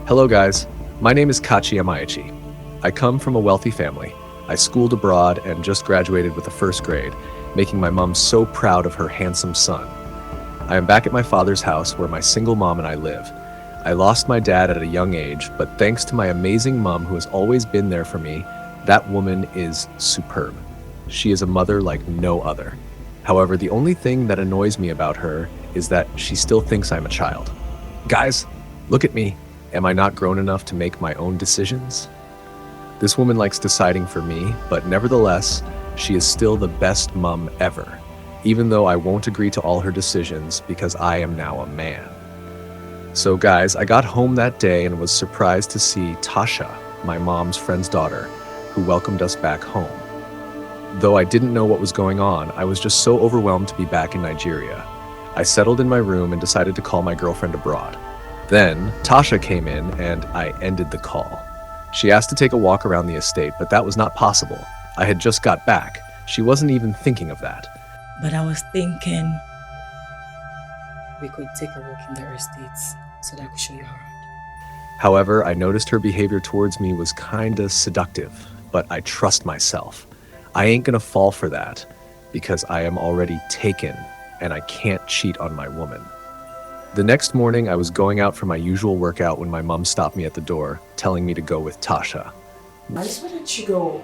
Hello guys, my name is Kachi Amaechi. I come from a wealthy family. I schooled abroad and just graduated with a first grade, making my mom so proud of her handsome son. I am back at my father's house where my single mom and I live. I lost my dad at a young age, but thanks to my amazing mom who has always been there for me, that woman is superb. She is a mother like no other. However, the only thing that annoys me about her is that she still thinks I'm a child. Guys, look at me. Am I not grown enough to make my own decisions? This woman likes deciding for me, but nevertheless, she is still the best mom ever, even though I won't agree to all her decisions because I am now a man. So guys, I got home that day and was surprised to see Tasha, my mom's friend's daughter, who welcomed us back home. Though I didn't know what was going on, I was just so overwhelmed to be back in Nigeria. I settled in my room and decided to call my girlfriend abroad. Then, Tasha came in and I ended the call. She asked to take a walk around the estate, but that was not possible. I had just got back. She wasn't even thinking of that. But I was thinking we could take a walk in the estates so that I could show you around. However, I noticed her behavior towards me was kinda seductive, but I trust myself. I ain't gonna fall for that because I am already taken and I can't cheat on my woman. The next morning, I was going out for my usual workout when my mom stopped me at the door, telling me to go with Tasha. Why don't you go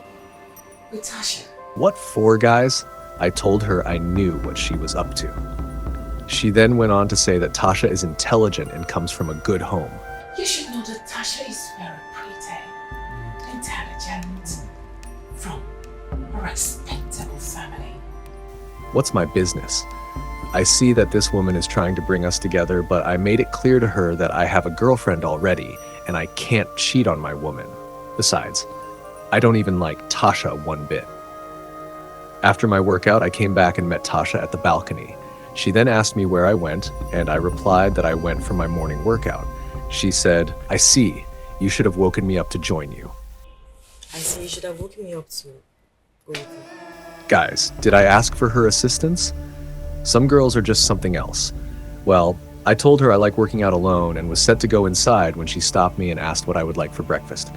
with Tasha? What for, guys? I told her I knew what she was up to. She then went on to say that Tasha is intelligent and comes from a good home. You should know that Tasha is very pretty, intelligent, from a respectable family. What's my business? I see that this woman is trying to bring us together, but I made it clear to her that I have a girlfriend already, and I can't cheat on my woman. Besides, I don't even like Tasha one bit. After my workout, I came back and met Tasha at the balcony. She then asked me where I went, and I replied that I went for my morning workout. She said, "I see. You should have woken me up to join you." I see you should have woken me up to go with you. Guys, did I ask for her assistance? Some girls are just something else. Well, I told her I like working out alone and was set to go inside when she stopped me and asked what I would like for breakfast.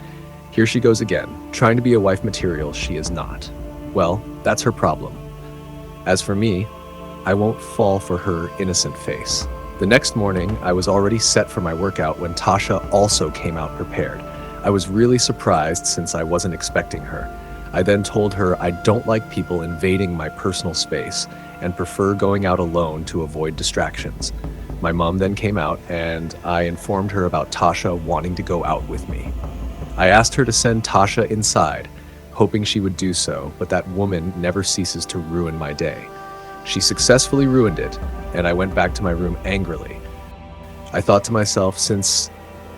Here she goes again, trying to be a wife material she is not. Well, that's her problem. As for me, I won't fall for her innocent face. The next morning, I was already set for my workout when Tasha also came out prepared. I was really surprised since I wasn't expecting her. I then told her I don't like people invading my personal space and prefer going out alone to avoid distractions. My mom then came out and I informed her about Tasha wanting to go out with me. I asked her to send Tasha inside, hoping she would do so, but that woman never ceases to ruin my day. She successfully ruined it, and I went back to my room angrily. I thought to myself, since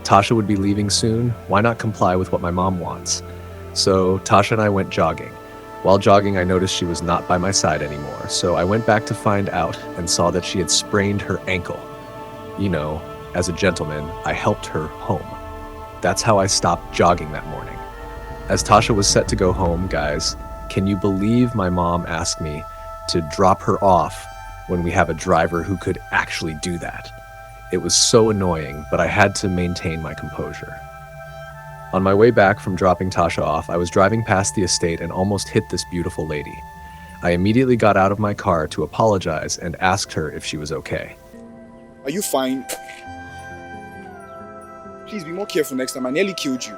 Tasha would be leaving soon, why not comply with what my mom wants? So Tasha and I went jogging. While jogging, I noticed she was not by my side anymore, so I went back to find out and saw that she had sprained her ankle. You know, as a gentleman, I helped her home. That's how I stopped jogging that morning. As Tasha was set to go home, guys, can you believe my mom asked me to drop her off when we have a driver who could actually do that? It was so annoying, but I had to maintain my composure. On my way back from dropping Tasha off, I was driving past the estate and almost hit this beautiful lady. I immediately got out of my car to apologize and asked her if she was okay. Are you fine? Please be more careful next time. I nearly killed you.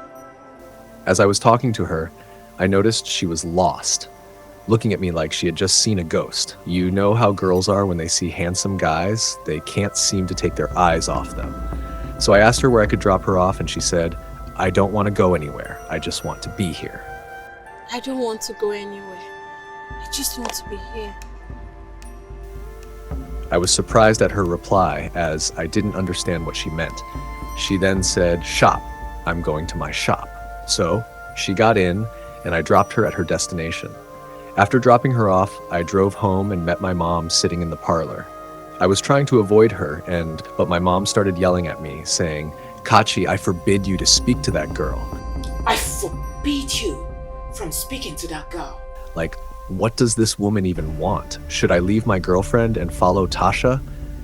As I was talking to her, I noticed she was lost, looking at me like she had just seen a ghost. You know how girls are when they see handsome guys? They can't seem to take their eyes off them. So I asked her where I could drop her off and she said, "I don't want to go anywhere. I just want to be here." I don't want to go anywhere. I just want to be here. I was surprised at her reply as I didn't understand what she meant. She then said, "Shop. I'm going to my shop." So she got in and I dropped her at her destination. After dropping her off, I drove home and met my mom sitting in the parlor. I was trying to avoid her but my mom started yelling at me saying, "Kachi, I forbid you to speak to that girl." I forbid you from speaking to that girl. Like, what does this woman even want? Should I leave my girlfriend and follow Tasha?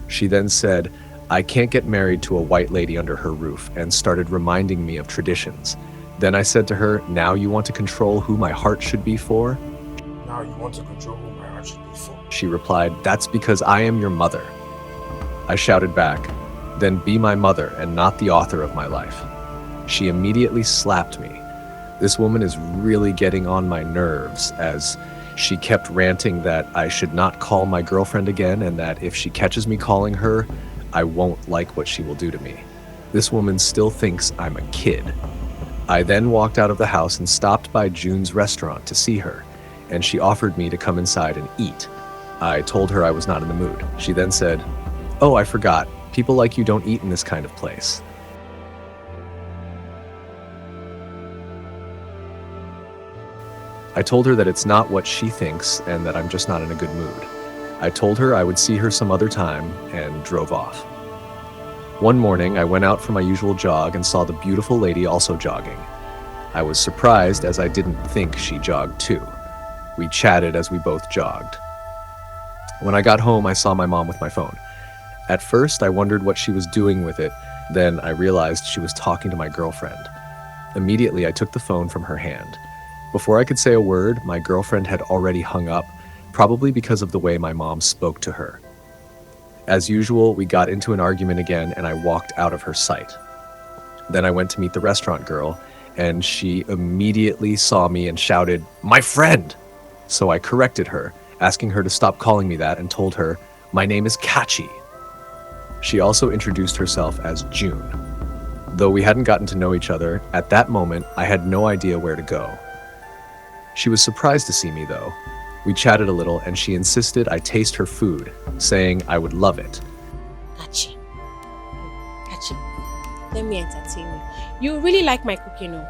She then said, I can't get married to a white lady under her roof, and started reminding me of traditions. Then I said to her, now you want to control who my heart should be for? Now you want to control who my heart should be for. She replied, that's because I am your mother. I shouted back, then be my mother and not the author of my life. She immediately slapped me. This woman is really getting on my nerves, as she kept ranting that I should not call my girlfriend again, and that if she catches me calling her, I won't like what she will do to me. This woman still thinks I'm a kid. I then walked out of the house and stopped by June's restaurant to see her, and she offered me to come inside and eat. I told her I was not in the mood. She then said, "Oh, I forgot. People like you don't eat in this kind of place." I told her that it's not what she thinks and that I'm just not in a good mood. I told her I would see her some other time and drove off. One morning, I went out for my usual jog and saw the beautiful lady also jogging. I was surprised as I didn't think she jogged too. We chatted as we both jogged. When I got home, I saw my mom with my phone. At first, I wondered what she was doing with it. Then I realized she was talking to my girlfriend. Immediately, I took the phone from her hand. Before I could say a word, my girlfriend had already hung up, probably because of the way my mom spoke to her. As usual, we got into an argument again and I walked out of her sight. Then I went to meet the restaurant girl, and she immediately saw me and shouted, "My friend!" So I corrected her, asking her to stop calling me that, and told her, "My name is Kachi." She also introduced herself as June. Though we hadn't gotten to know each other, at that moment, I had no idea where to go. She was surprised to see me though. We chatted a little and she insisted I taste her food, saying I would love it. Kachi, let me entertain you. You really like my cooking, no?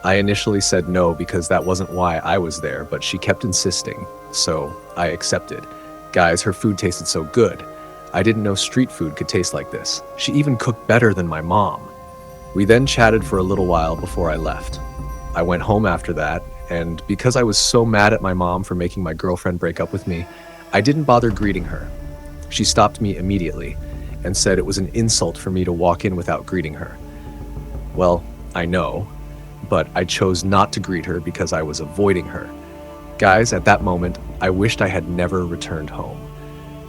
I initially said no because that wasn't why I was there, but she kept insisting, so I accepted. Guys, her food tasted so good. I didn't know street food could taste like this. She even cooked better than my mom. We then chatted for a little while before I left. I went home after that, and because I was so mad at my mom for making my girlfriend break up with me, I didn't bother greeting her. She stopped me immediately and said it was an insult for me to walk in without greeting her. Well, I know, but I chose not to greet her because I was avoiding her. Guys, at that moment, I wished I had never returned home.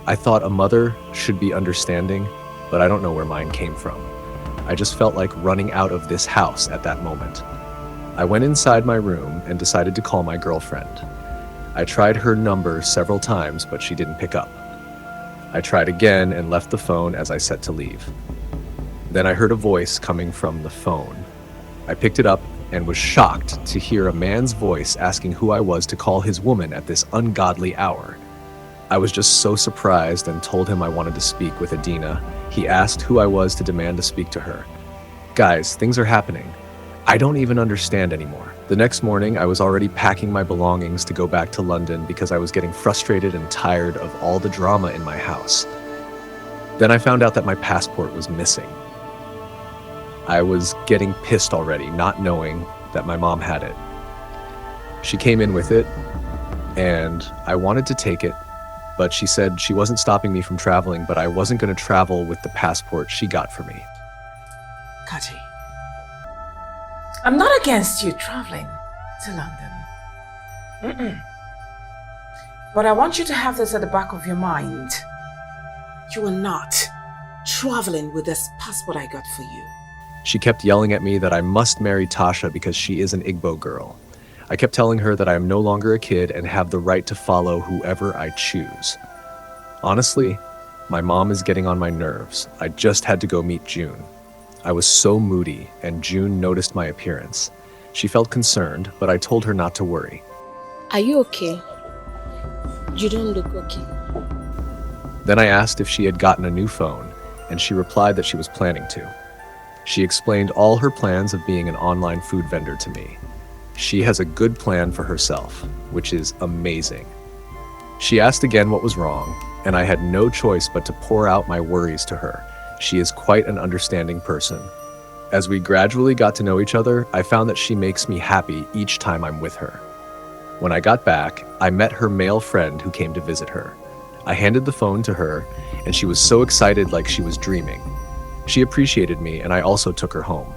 I thought a mother should be understanding, but I don't know where mine came from. I just felt like running out of this house at that moment. I went inside my room and decided to call my girlfriend. I tried her number several times, but she didn't pick up. I tried again and left the phone as I set to leave. Then I heard a voice coming from the phone. I picked it up and was shocked to hear a man's voice asking who I was to call his woman at this ungodly hour. I was just so surprised and told him I wanted to speak with Adina. He asked who I was to demand to speak to her. Guys, things are happening. I don't even understand anymore. The next morning, I was already packing my belongings to go back to London because I was getting frustrated and tired of all the drama in my house. Then I found out that my passport was missing. I was getting pissed already, not knowing that my mom had it. She came in with it, and I wanted to take it, but she said she wasn't stopping me from traveling, but I wasn't going to travel with the passport she got for me. Kachi, I'm not against you traveling to London. But I want you to have this at the back of your mind. You are not traveling with this passport I got for you. She kept yelling at me that I must marry Tasha because she is an Igbo girl. I kept telling her that I am no longer a kid and have the right to follow whoever I choose. Honestly, my mom is getting on my nerves. I just had to go meet June. I was so moody, and June noticed my appearance. She felt concerned, but I told her not to worry. Are you okay? You don't look okay. Then I asked if she had gotten a new phone, and she replied that she was planning to. She explained all her plans of being an online food vendor to me. She has a good plan for herself, which is amazing. She asked again what was wrong, and I had no choice but to pour out my worries to her. She is quite an understanding person. As we gradually got to know each other, I found that she makes me happy each time I'm with her. When I got back, I met her male friend who came to visit her. I handed the phone to her, and she was so excited like she was dreaming. She appreciated me, and I also took her home.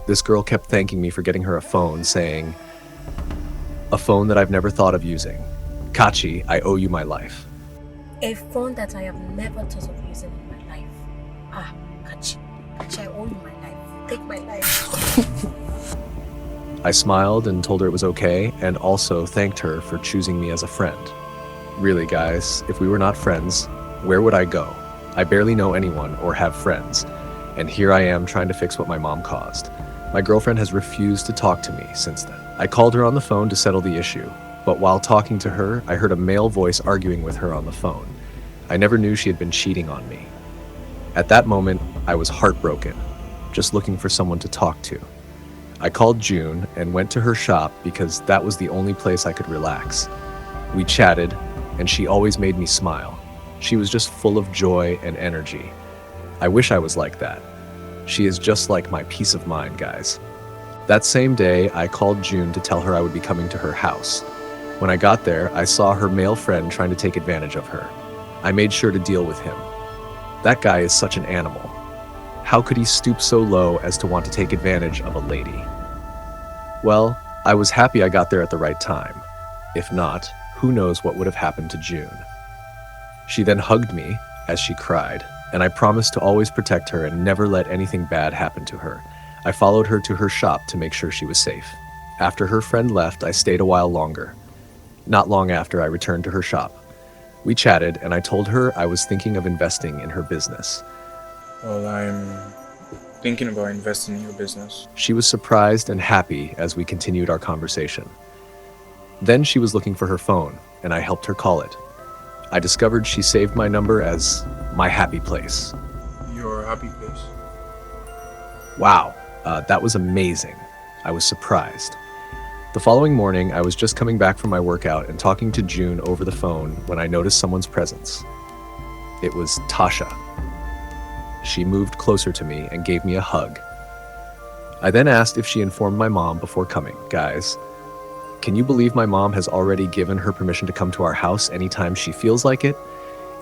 This girl kept thanking me for getting her a phone, saying, "A phone that I've never thought of using. Kachi, I owe you my life." A phone that I have never thought of using in my life. Ah, Kachi, I owe you my life. Take my life. I smiled and told her it was okay, and also thanked her for choosing me as a friend. Really, guys, if we were not friends, where would I go? I barely know anyone or have friends, and here I am trying to fix what my mom caused. My girlfriend has refused to talk to me since then. I called her on the phone to settle the issue, but while talking to her, I heard a male voice arguing with her on the phone. I never knew she had been cheating on me. At that moment, I was heartbroken, just looking for someone to talk to. I called June and went to her shop because that was the only place I could relax. We chatted, and she always made me smile. She was just full of joy and energy. I wish I was like that. She is just like my peace of mind, guys. That same day, I called June to tell her I would be coming to her house. When I got there, I saw her male friend trying to take advantage of her. I made sure to deal with him. That guy is such an animal. How could he stoop so low as to want to take advantage of a lady? Well, I was happy I got there at the right time. If not, who knows what would have happened to June. She then hugged me as she cried, and I promised to always protect her and never let anything bad happen to her. I followed her to her shop to make sure she was safe. After her friend left, I stayed a while longer. Not long after, I returned to her shop. We chatted, and I told her I was thinking of investing in her business. Well, I'm thinking about investing in your business. She was surprised and happy as we continued our conversation. Then she was looking for her phone, and I helped her call it. I discovered she saved my number as my happy place. Your happy place? Wow, that was amazing. I was surprised. The following morning, I was just coming back from my workout and talking to June over the phone when I noticed someone's presence. It was Tasha. She moved closer to me and gave me a hug. I then asked if she informed my mom before coming. Guys, can you believe my mom has already given her permission to come to our house anytime she feels like it?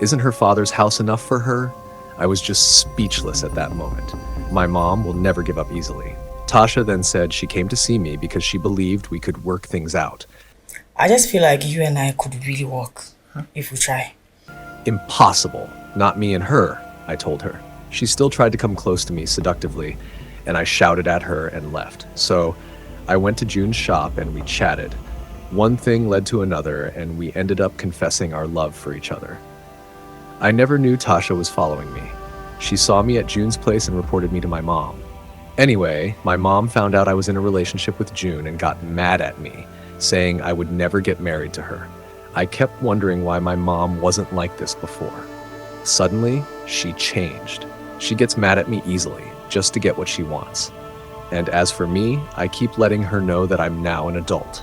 Isn't her father's house enough for her? I was just speechless at that moment. My mom will never give up easily. Tasha then said she came to see me because she believed we could work things out. I just feel like you and I could really work if we try. Impossible. Not me and her, I told her. She still tried to come close to me seductively, and I shouted at her and left. So I went to June's shop and we chatted. One thing led to another, and we ended up confessing our love for each other. I never knew Tasha was following me. She saw me at June's place and reported me to my mom. Anyway, my mom found out I was in a relationship with June and got mad at me, saying I would never get married to her. I kept wondering why my mom wasn't like this before. Suddenly, she changed. She gets mad at me easily, just to get what she wants. And as for me, I keep letting her know that I'm now an adult.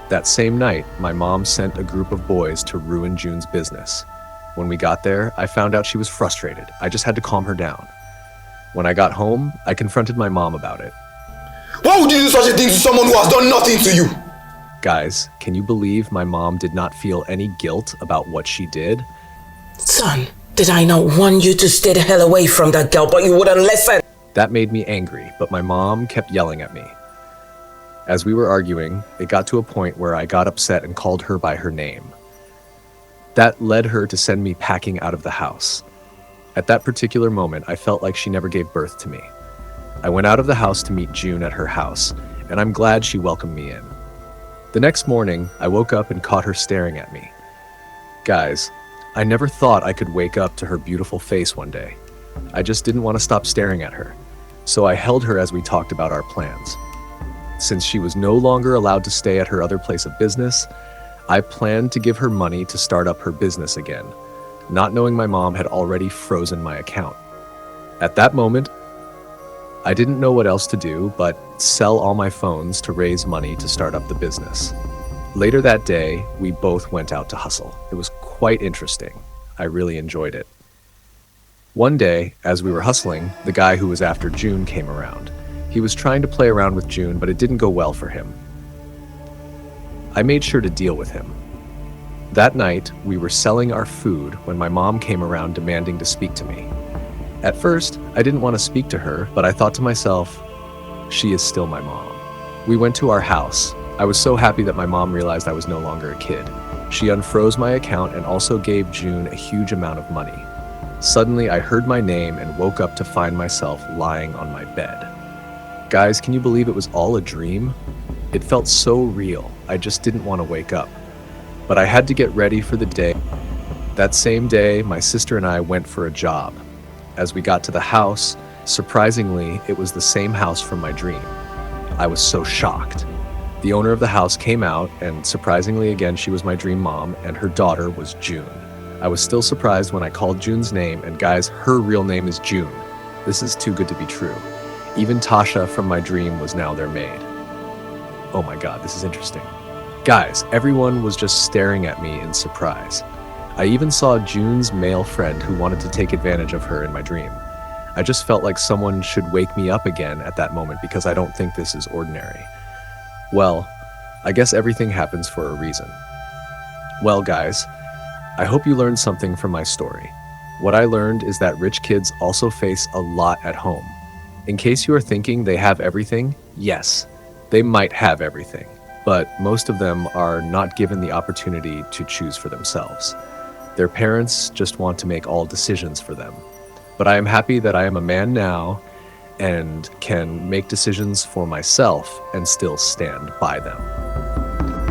That same night, my mom sent a group of boys to ruin June's business. When we got there, I found out she was frustrated. I just had to calm her down. When I got home, I confronted my mom about it. Why would you do such a thing to someone who has done nothing to you? Guys, can you believe my mom did not feel any guilt about what she did? Son, did I not warn you to stay the hell away from that girl, but you wouldn't listen? That made me angry, but my mom kept yelling at me. As we were arguing, it got to a point where I got upset and called her by her name. That led her to send me packing out of the house. At that particular moment, I felt like she never gave birth to me. I went out of the house to meet June at her house, and I'm glad she welcomed me in. The next morning, I woke up and caught her staring at me. Guys, I never thought I could wake up to her beautiful face one day. I just didn't want to stop staring at her, so I held her as we talked about our plans. Since she was no longer allowed to stay at her other place of business, I planned to give her money to start up her business again, not knowing my mom had already frozen my account. At that moment, I didn't know what else to do but sell all my phones to raise money to start up the business. Later that day, we both went out to hustle. It was quite interesting. I really enjoyed it. One day, as we were hustling, the guy who was after June came around. He was trying to play around with June, but it didn't go well for him. I made sure to deal with him. That night, we were selling our food when my mom came around demanding to speak to me. At first, I didn't want to speak to her, but I thought to myself, she is still my mom. We went to our house. I was so happy that my mom realized I was no longer a kid. She unfroze my account and also gave June a huge amount of money. Suddenly, I heard my name and woke up to find myself lying on my bed. Guys, can you believe it was all a dream? It felt so real, I just didn't want to wake up. But I had to get ready for the day. That same day, my sister and I went for a job. As we got to the house, surprisingly, it was the same house from my dream. I was so shocked. The owner of the house came out, and surprisingly again, she was my dream mom, and her daughter was June. I was still surprised when I called June's name, and guys, her real name is June. This is too good to be true. Even Tasha from my dream was now their maid. Oh my God, this is interesting. Guys, everyone was just staring at me in surprise. I even saw June's male friend who wanted to take advantage of her in my dream. I just felt like someone should wake me up again at that moment because I don't think this is ordinary. Well, I guess everything happens for a reason. Well, guys, I hope you learned something from my story. What I learned is that rich kids also face a lot at home. In case you are thinking they have everything, yes, they might have everything, but most of them are not given the opportunity to choose for themselves. Their parents just want to make all decisions for them. But I am happy that I am a man now and can make decisions for myself and still stand by them.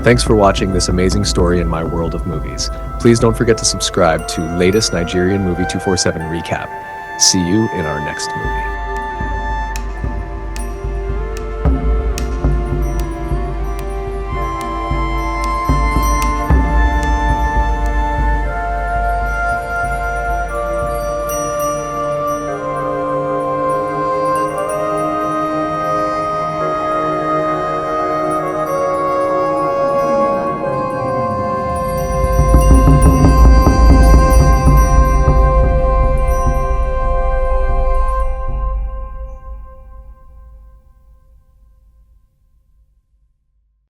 Thanks for watching this amazing story in my world of movies. Please don't forget to subscribe to latest Nigerian Movie 247 recap. See you in our next movie.